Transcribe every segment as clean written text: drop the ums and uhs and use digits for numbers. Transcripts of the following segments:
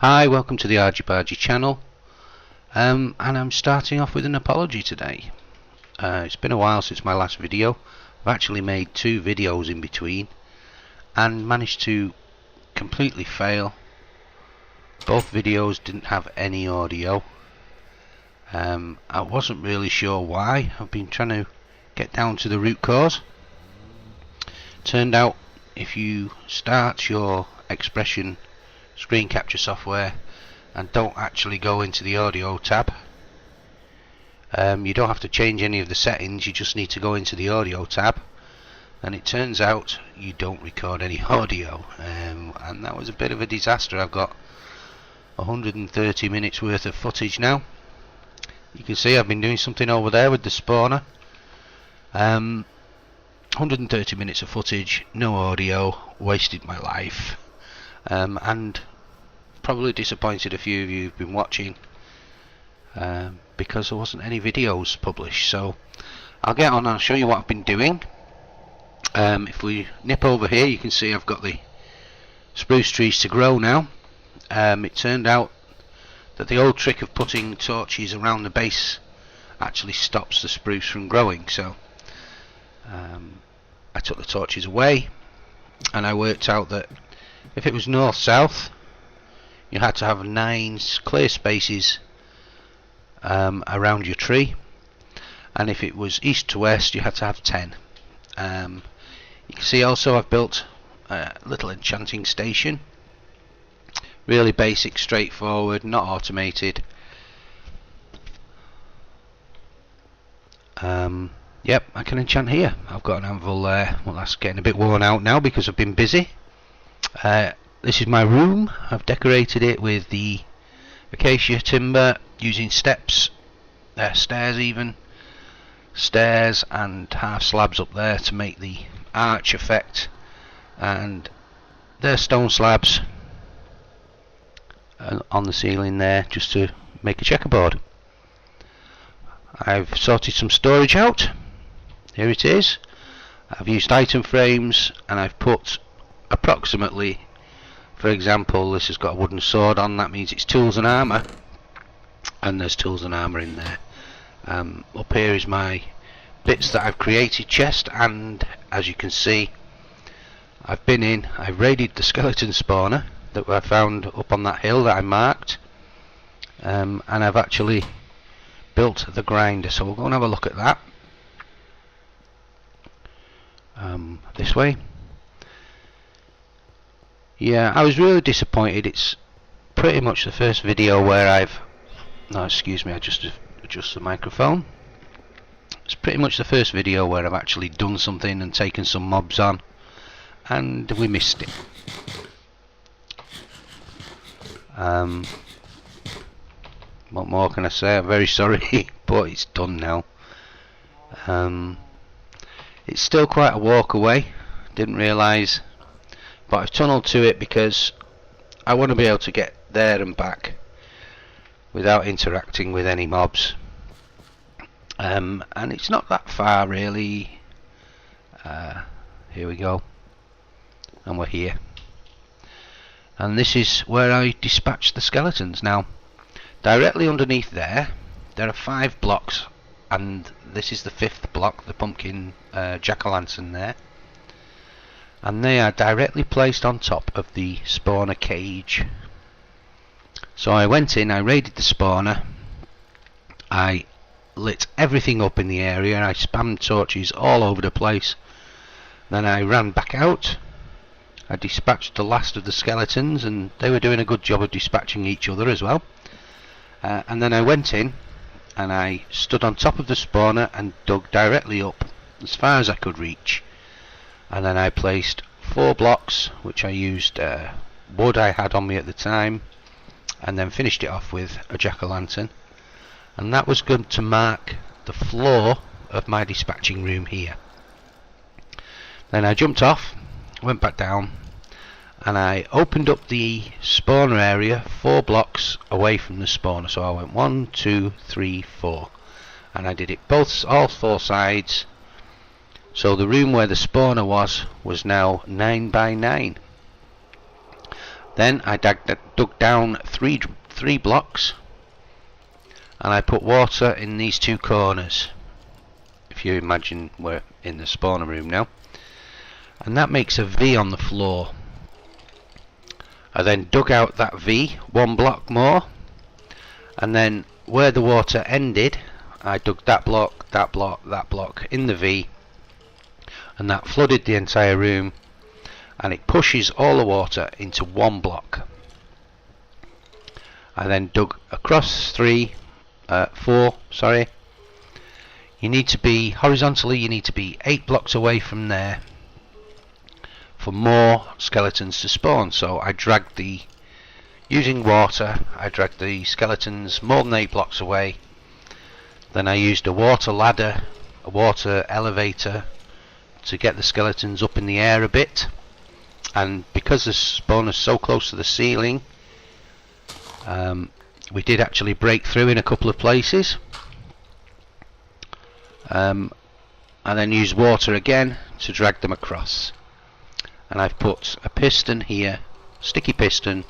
Hi, welcome to the Rgbargeee channel, and I'm starting off with an apology today. It's been a while since my last video. I've actually made 2 videos in between and managed to completely fail. Both videos didn't have any audio. I wasn't really sure why. I've been trying to get down to the root cause. Turned out if you start your expression screen capture software and don't actually go into the audio tab, you don't have to change any of the settings, you just need to go into the audio tab, and it turns out you don't record any audio, and that was a bit of a disaster. I've got 130 minutes worth of footage now. You can see I've been doing something over there with the spawner. 130 minutes of footage, no audio, wasted my life. And probably disappointed a few of you who've been watching, because there wasn't any videos published. So I'll get on and I'll show you what I've been doing. If we nip over here, you can see I've got the spruce trees to grow now. It turned out that the old trick of putting torches around the base actually stops the spruce from growing, so I took the torches away, and I worked out that if it was north-south, you had to have 9 clear spaces around your tree, and if it was east to west, you had to have 10. You can see also I've built a little enchanting station. Really basic, straightforward, not automated. Yep, I can enchant here. I've got an anvil there. Well, that's getting a bit worn out now because I've been busy. This is my room. I've decorated it with the acacia timber using steps, stairs even, stairs and half slabs up there to make the arch effect, and there's stone slabs on the ceiling there just to make a checkerboard. I've sorted some storage out. Here it is. I've used item frames and I've put approximately, for example, this has got a wooden sword on, that means it's tools and armour, and there's tools and armour in there. Up here is my bits that I've created chest, and as you can see, I've raided the skeleton spawner that I found up on that hill that I marked, and I've actually built the grinder, so we'll go and have a look at that. This way. Yeah, I was really disappointed. It's pretty much the first video where excuse me, I just adjust the microphone. It's pretty much the first video where I've actually done something and taken some mobs on, and we missed it. What more can I say? I'm very sorry, but it's done now. It's still quite a walk away, didn't realise, but I've tunnelled to it because I want to be able to get there and back without interacting with any mobs, and it's not that far really. Here we go, and we're here, and this is where I dispatched the skeletons. Now, directly underneath there are 5 blocks, and this is the 5th block, the pumpkin jack-o'-lantern there, and they are directly placed on top of the spawner cage. So I went in, I raided the spawner, I lit everything up in the area, and I spammed torches all over the place. Then I ran back out, I dispatched the last of the skeletons, and they were doing a good job of dispatching each other as well. And then I went in and I stood on top of the spawner and dug directly up as far as I could reach, and then I placed 4 blocks, which I used wood I had on me at the time, and then finished it off with a jack-o'-lantern, and that was good to mark the floor of my dispatching room here. Then I jumped off, went back down, and I opened up the spawner area 4 blocks away from the spawner. So I went 1, 2, 3, 4, and I did it all 4 sides. So the room where the spawner was now 9 by 9. Then I dug down three blocks, and I put water in these two corners. If you imagine we're in the spawner room now, and that makes a V on the floor. I then dug out that V one block more, and then where the water ended, I dug that block, that block, that block in the V, and that flooded the entire room, and it pushes all the water into one block. I then dug across four, sorry. You need to be horizontally, you need to be 8 blocks away from there for more skeletons to spawn. So I dragged using water, I dragged the skeletons more than 8 blocks away. Then I used a water ladder, a water elevator to get the skeletons up in the air a bit. And because the spawn is so close to the ceiling, we did actually break through in a couple of places. And then use water again to drag them across. And I've put a piston here, sticky piston,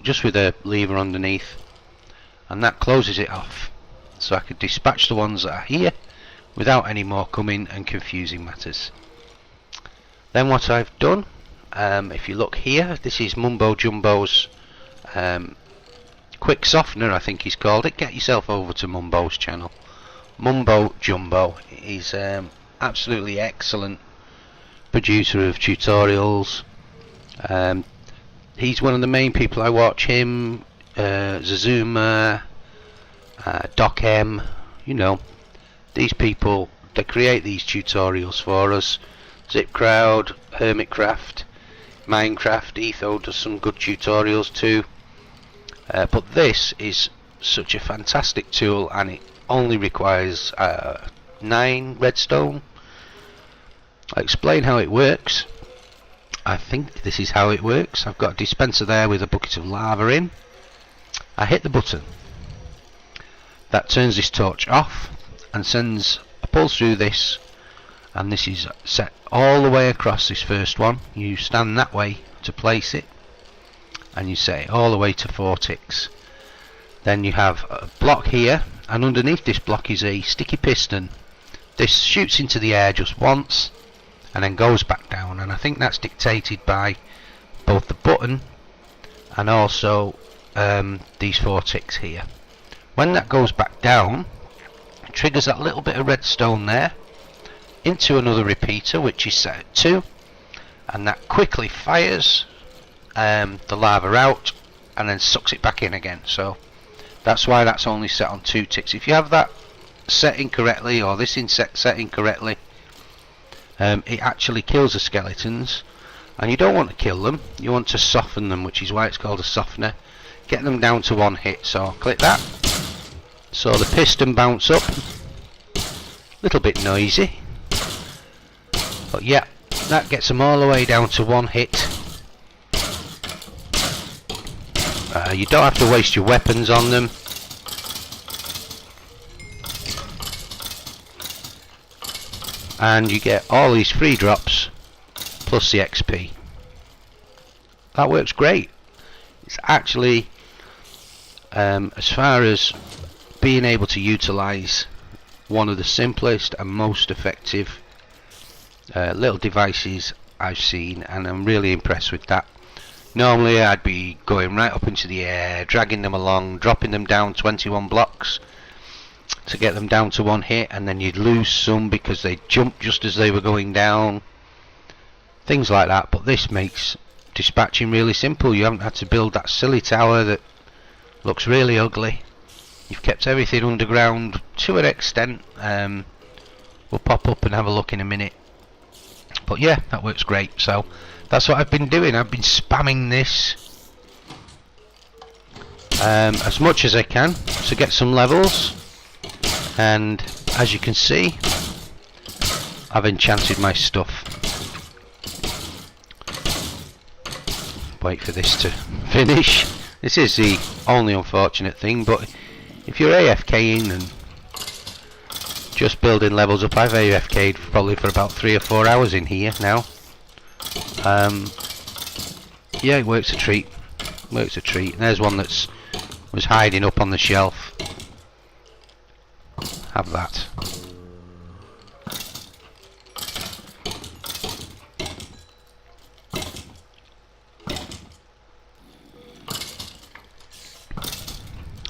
just with a lever underneath, and that closes it off, so I could dispatch the ones that are here without any more coming and confusing matters. Then what I've done, if you look here, this is Mumbo Jumbo's quick softener, I think he's called it. Get yourself over to Mumbo's channel. Mumbo Jumbo is absolutely excellent producer of tutorials. He's one of the main people I watch. Him, Zazuma, Doc M, you know, these people, they create these tutorials for us. Zipcrowd, Hermitcraft, Minecraft, Etho does some good tutorials too. But this is such a fantastic tool, and it only requires 9 redstone. I'll explain how it works. I think this is how it works. I've got a dispenser there with a bucket of lava in. I hit the button. That turns this torch off and sends a pulse through this, and this is set all the way across this first one. You stand that way to place it, and you set it all the way to 4 ticks. Then you have a block here, and underneath this block is a sticky piston. This shoots into the air just once and then goes back down, and I think that's dictated by both the button and also these 4 ticks here. When that goes back down, it triggers that little bit of redstone there into another repeater which is set at 2, and that quickly fires the lava out and then sucks it back in again. So that's why that's only set on 2 ticks. If you have that set incorrectly, or this set incorrectly, it actually kills the skeletons, and you don't want to kill them, you want to soften them, which is why it's called a softener. Get them down to 1 hit, so click that, so the piston bounce up. Little bit noisy, but yeah, that gets them all the way down to 1 hit. You don't have to waste your weapons on them. And you get all these free drops plus the XP. That works great. It's actually, as far as being able to utilize, one of the simplest and most effective little devices I've seen, and I'm really impressed with that. Normally I'd be going right up into the air, dragging them along, dropping them down 21 blocks to get them down to 1 hit, and then you'd lose some because they jumped just as they were going down, things like that. But this makes dispatching really simple. You haven't had to build that silly tower that looks really ugly. You've kept everything underground to an extent. We'll pop up and have a look in a minute, but yeah, that works great. So that's what I've been doing. I've been spamming this as much as I can to get some levels, and as you can see, I've enchanted my stuff. Wait for this to finish. This is the only unfortunate thing, but if you're AFKing and just building levels up, I've AFK'd probably for about 3 or 4 hours in here now. Yeah, it works a treat. Works a treat. And there's one that's was hiding up on the shelf. Have that.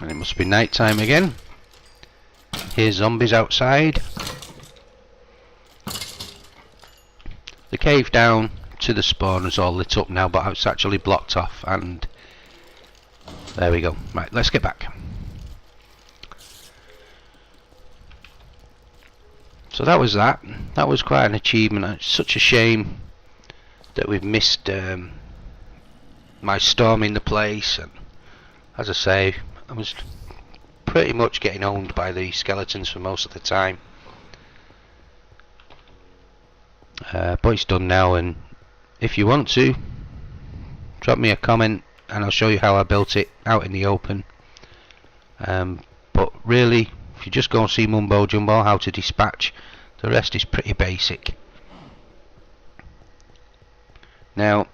And it must be night time again. Here's zombies outside. The cave down to the spawn is all lit up now, but it's actually blocked off, and there we go. Right, let's get back. So that was that. That was quite an achievement. It's such a shame that we've missed my storming the place, and as I say, I was pretty much getting owned by the skeletons for most of the time. But it's done now, and if you want to, drop me a comment and I'll show you how I built it out in the open. But really, if you just go and see Mumbo Jumbo how to dispatch, the rest is pretty basic. Now,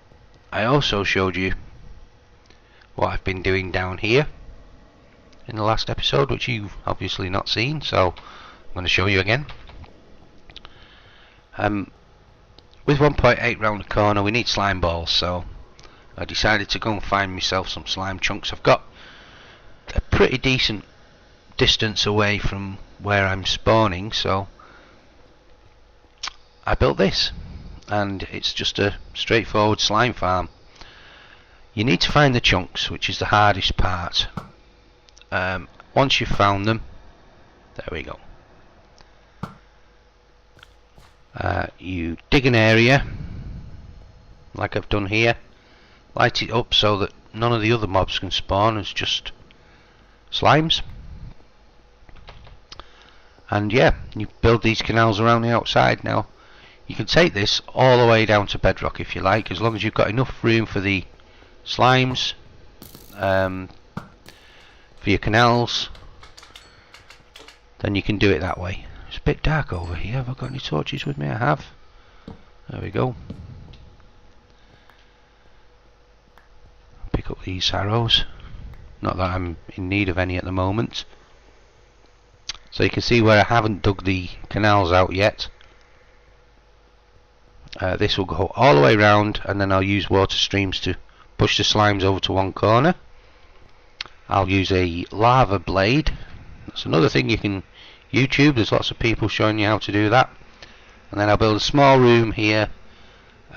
I also showed you what I've been doing down here in the last episode, which you've obviously not seen, so I'm going to show you again. With 1.8 round the corner, we need slime balls, so I decided to go and find myself some slime chunks. I've got a pretty decent distance away from where I'm spawning, so I built this, and it's just a straightforward slime farm. You need to find the chunks, which is the hardest part. Once you've found them, there we go. You dig an area, like I've done here, light it up so that none of the other mobs can spawn, it's just slimes. And yeah, you build these canals around the outside. Now, you can take this all the way down to bedrock if you like, as long as you've got enough room for the slimes, for your canals, then you can do it that way. It's a bit dark over here. Have I got any torches with me? I have. There we go. Pick up these arrows. Not that I'm in need of any at the moment. So you can see where I haven't dug the canals out yet. This will go all the way round, and then I'll use water streams to push the slimes over to one corner. I'll use a lava blade. That's another thing you can YouTube. There's lots of people showing you how to do that. And then I'll build a small room here,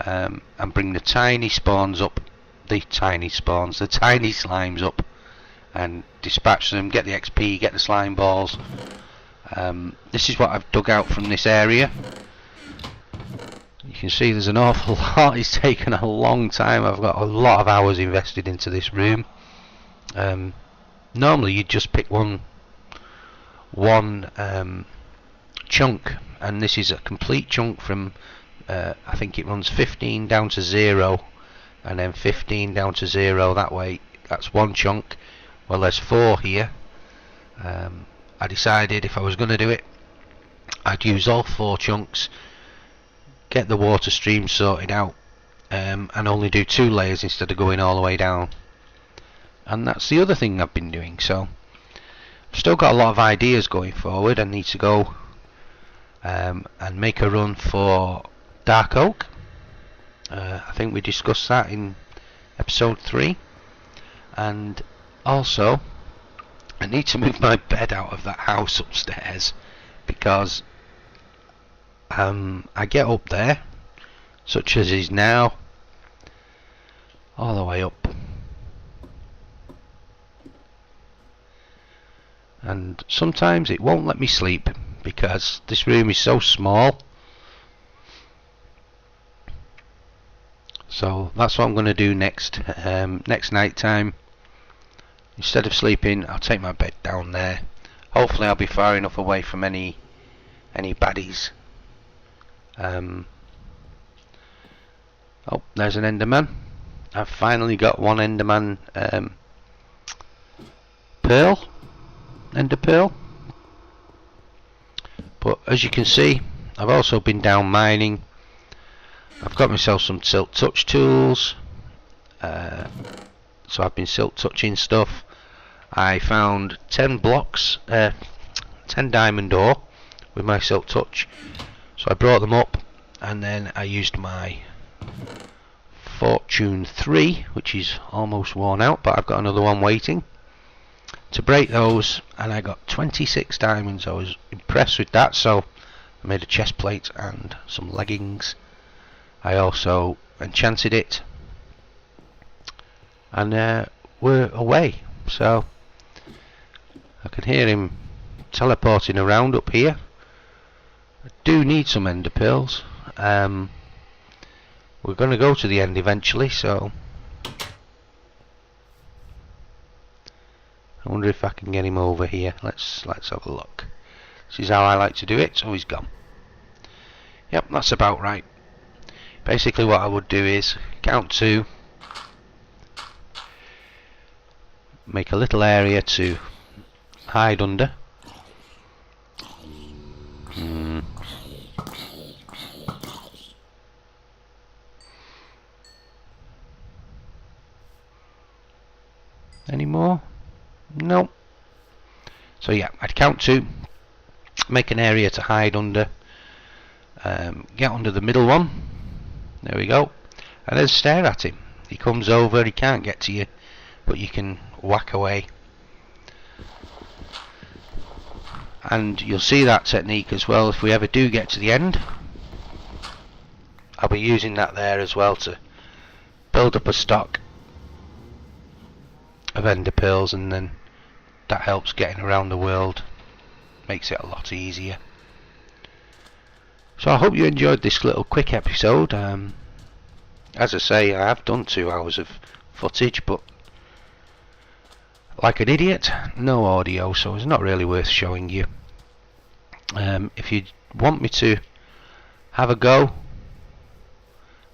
and bring the tiny spawns up. The tiny slimes up, and dispatch them, get the XP, get the slime balls. This is what I've dug out from this area. You can see there's an awful lot. It's taken a long time. I've got a lot of hours invested into this room. Normally you'd just pick one chunk, and this is a complete chunk from I think it runs 15 down to 0, and then 15 down to 0 that way. That's one chunk. Well, there's 4 here. I decided if I was going to do it, I'd use all 4 chunks, get the water stream sorted out, and only do 2 layers instead of going all the way down. And that's the other thing I've been doing. So I've still got a lot of ideas going forward. I need to go and make a run for dark oak. I think we discussed that in episode 3. And also, I need to move my bed out of that house upstairs, because I get up there, such as is now, all the way up, and sometimes it won't let me sleep because this room is so small. So that's what I'm going to do next night time. Instead of sleeping, I'll take my bed down there. Hopefully I'll be far enough away from any baddies. Oh, there's an enderman. I've finally got one enderman pearl, ender pearl. But as you can see, I've also been down mining. I've got myself some silk touch tools, so I've been silk touching stuff. I found 10 blocks, 10 diamond ore with my silk touch, so I brought them up, and then I used my Fortune 3, which is almost worn out, but I've got another one waiting, to break those, and I got 26 diamonds. I was impressed with that, so I made a chest plate and some leggings. I also enchanted it, and we're away. So I can hear him teleporting around up here. I do need some ender pearls. We're going to go to the end eventually, so I wonder if I can get him over here. Let's have a look. This is how I like to do it. So he's gone. Yep, that's about right. Basically what I would do is count 2, make a little area to hide under. Any more? No. So yeah, I'd count 2, make an area to hide under, get under the middle one. There we go. And then stare at him. He comes over, he can't get to you, but you can whack away. And you'll see that technique as well if we ever do get to the end. I'll be using that there as well to build up a stock of ender pearls, and then that helps getting around the world, makes it a lot easier. So I hope you enjoyed this little quick episode. As I say, I have done 2 hours of footage, but like an idiot, no audio, so it's not really worth showing you. If you want me to have a go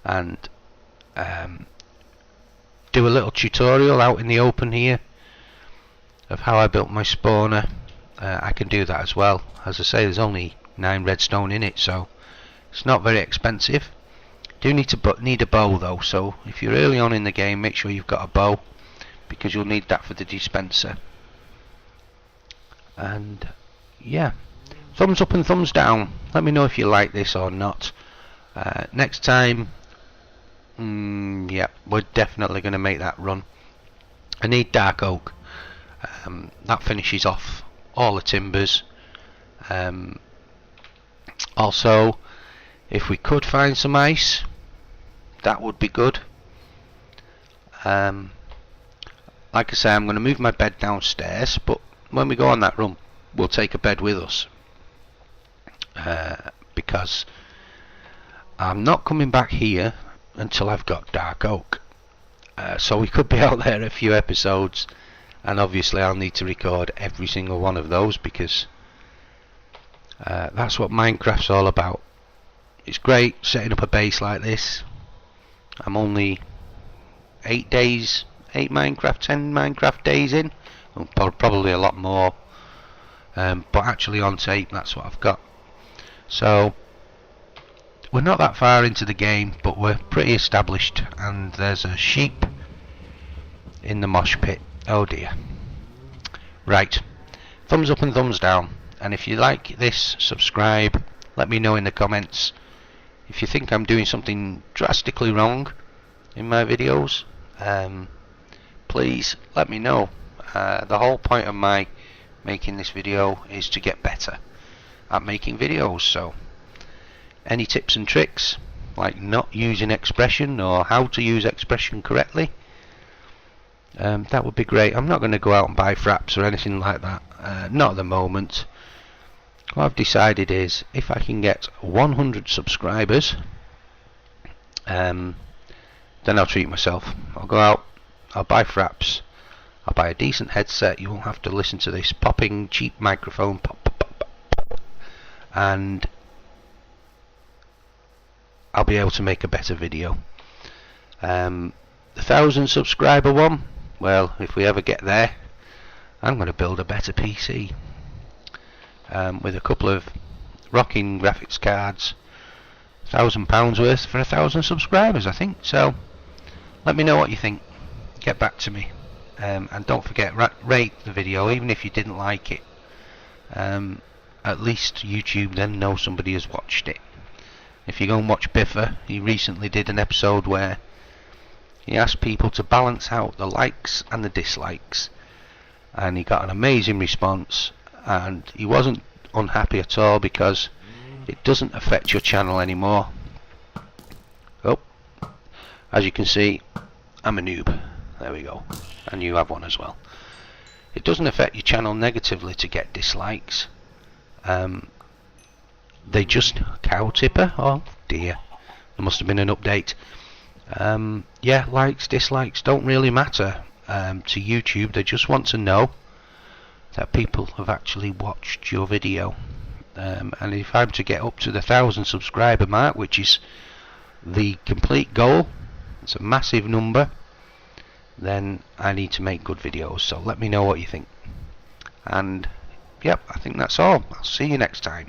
and do a little tutorial out in the open here of how I built my spawner, I can do that as well. As I say, there's only 9 redstone in it, so it's not very expensive. Do need a bow though, so if you're early on in the game, make sure you've got a bow, because you'll need that for the dispenser. And yeah, thumbs up and thumbs down. Let me know if you like this or not. Next time, yeah, we're definitely going to make that run. I need dark oak. That finishes off all the timbers. Also, if we could find some ice, that would be good. Like I say, I'm going to move my bed downstairs, but when we go on that run, we'll take a bed with us, because I'm not coming back here until I've got dark oak. So we could be out there a few episodes, and obviously I'll need to record every single one of those, because that's what Minecraft's all about. It's great setting up a base like this. I'm only 10 Minecraft days in, probably a lot more, but actually on tape, that's what I've got. So we're not that far into the game, but we're pretty established, and there's a sheep in the mosh pit. Oh dear. Right, thumbs up and thumbs down, and if you like this, subscribe. Let me know in the comments if you think I'm doing something drastically wrong in my videos. Please let me know. The whole point of my making this video is to get better at making videos, so any tips and tricks, like not using expression or how to use expression correctly, that would be great. I'm not going to go out and buy fraps or anything like that, not at the moment. What I've decided is, if I can get 100 subscribers, then I'll treat myself. I'll go out, I'll buy fraps, I'll buy a decent headset. You won't have to listen to this popping cheap microphone, pop, pop, pop, pop, and I'll be able to make a better video. The 1,000 subscriber one, well, if we ever get there, I'm going to build a better PC, with a couple of rocking graphics cards, £1,000 worth for 1,000 subscribers, I think. So let me know what you think. get back to me. And don't forget, rate the video even if you didn't like it. At least YouTube then knows somebody has watched it. If you go and watch Biffa, he recently did an episode where he asked people to balance out the likes and the dislikes, and he got an amazing response, and he wasn't unhappy at all because it doesn't affect your channel anymore. Oh, as you can see, I'm a noob. There we go, and you have one as well. It doesn't affect your channel negatively to get dislikes. They just cow tipper. Oh dear, there must have been an update. Yeah, likes, dislikes don't really matter to YouTube. They just want to know that people have actually watched your video. And if I'm to get up to the 1,000 subscriber mark, which is the complete goal, it's a massive number, then I need to make good videos. So let me know what you think. And yep, I think that's all. I'll see you next time.